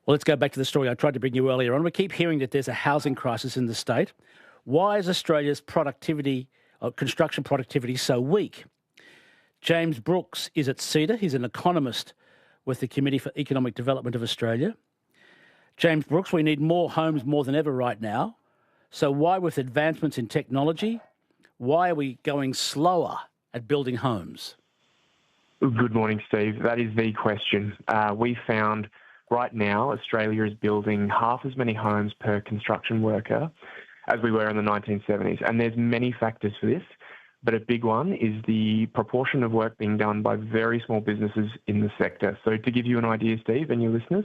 Well, let's go back to the story I tried to bring you earlier on. We keep hearing that there's a housing crisis in the state. Why is Australia's construction productivity so weak? James Brooks is at CEDA. He's an economist with the Committee for Economic Development of Australia. James Brooks, we need more homes more than ever right now. So why, with advancements in technology, why are we going slower at building homes? Good morning, Steve. That is the question. We found right now Australia is building half as many homes per construction worker as we were in the 1970s. And there's many factors for this, but a big one is the proportion of work being done by very small businesses in the sector. So to give you an idea, Steve, and your listeners,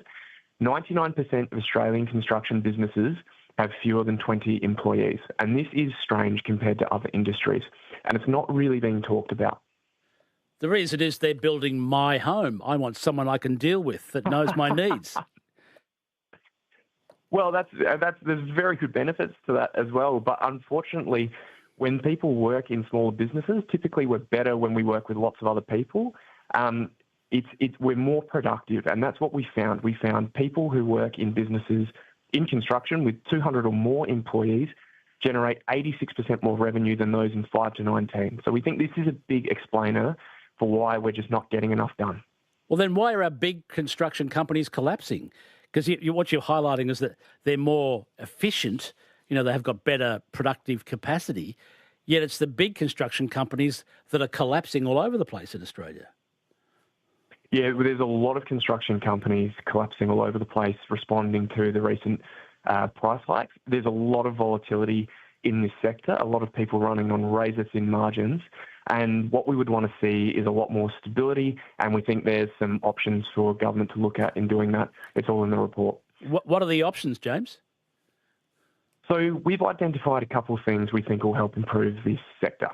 99% of Australian construction businesses have fewer than 20 employees. And this is strange compared to other industries. And it's not really being talked about. The reason is they're building my home. I want someone I can deal with that knows my needs. Well, there's very good benefits to that as well. But unfortunately, when people work in smaller businesses, typically we're better when we work with lots of other people. We're more productive, and that's what we found. We found people who work in businesses in construction with 200 or more employees generate 86% more revenue than those in 5 to 19. So we think this is a big explainer for why we're just not getting enough done. Well, then why are our big construction companies collapsing? Because what you're highlighting is that they're more efficient, they have got better productive capacity, yet it's the big construction companies that are collapsing all over the place in Australia. Yeah, well, there's a lot of construction companies collapsing all over the place responding to the recent price hikes. There's a lot of volatility in this sector, a lot of people running on razor-thin margins. And what we would want to see is a lot more stability, and we think there's some options for government to look at in doing that. It's all in the report. What are the options, James? So we've identified a couple of things we think will help improve this sector.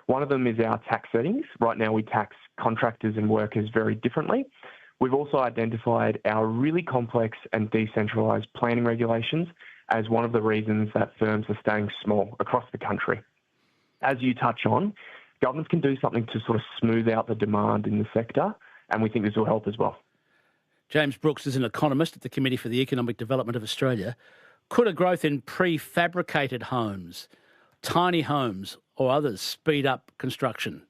One of them is our tax settings. Right now we tax contractors and workers very differently. We've also identified our really complex and decentralised planning regulations as one of the reasons that firms are staying small across the country. As you touch on, governments can do something to sort of smooth out the demand in the sector, and we think this will help as well. James Brooks is an economist at the Committee for the Economic Development of Australia. Could a growth in prefabricated homes, tiny homes or others speed up construction?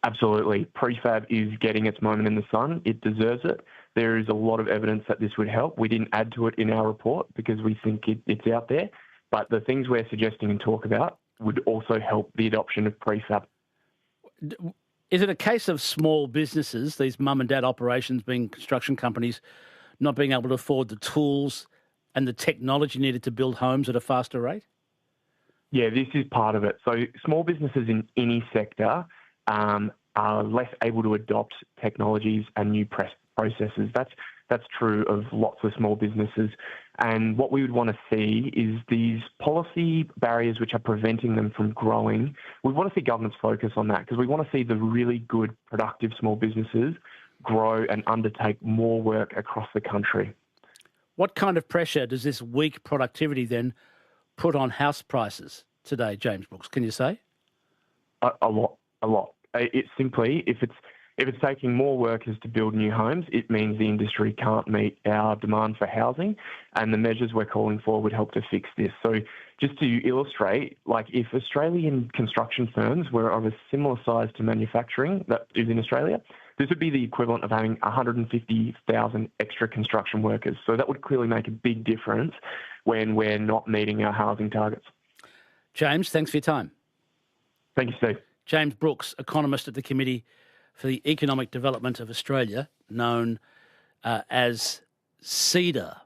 Absolutely. Prefab is getting its moment in the sun. It deserves it. There is a lot of evidence that this would help. We didn't add to it in our report because we think it's out there. But the things we're suggesting and talk about would also help the adoption of prefab. Is it a case of small businesses, these mum and dad operations being construction companies, not being able to afford the tools and the technology needed to build homes at a faster rate? Yeah, this is part of it. So small businesses in any sector are less able to adopt technologies and new processes. That's true of lots of small businesses. And what we would want to see is these policy barriers which are preventing them from growing. We want to see governments focus on that because we want to see the really good, productive small businesses grow and undertake more work across the country. What kind of pressure does this weak productivity then put on house prices today, James Brooks? Can you say? A lot. It's simply, if it's taking more workers to build new homes, it means the industry can't meet our demand for housing, and the measures we're calling for would help to fix this. So just to illustrate, like if Australian construction firms were of a similar size to manufacturing that is in Australia, this would be the equivalent of having 150,000 extra construction workers. So that would clearly make a big difference when we're not meeting our housing targets. James, thanks for your time. Thank you, Steve. James Brooks, economist at the Committee for the Economic Development of Australia, known as CEDA.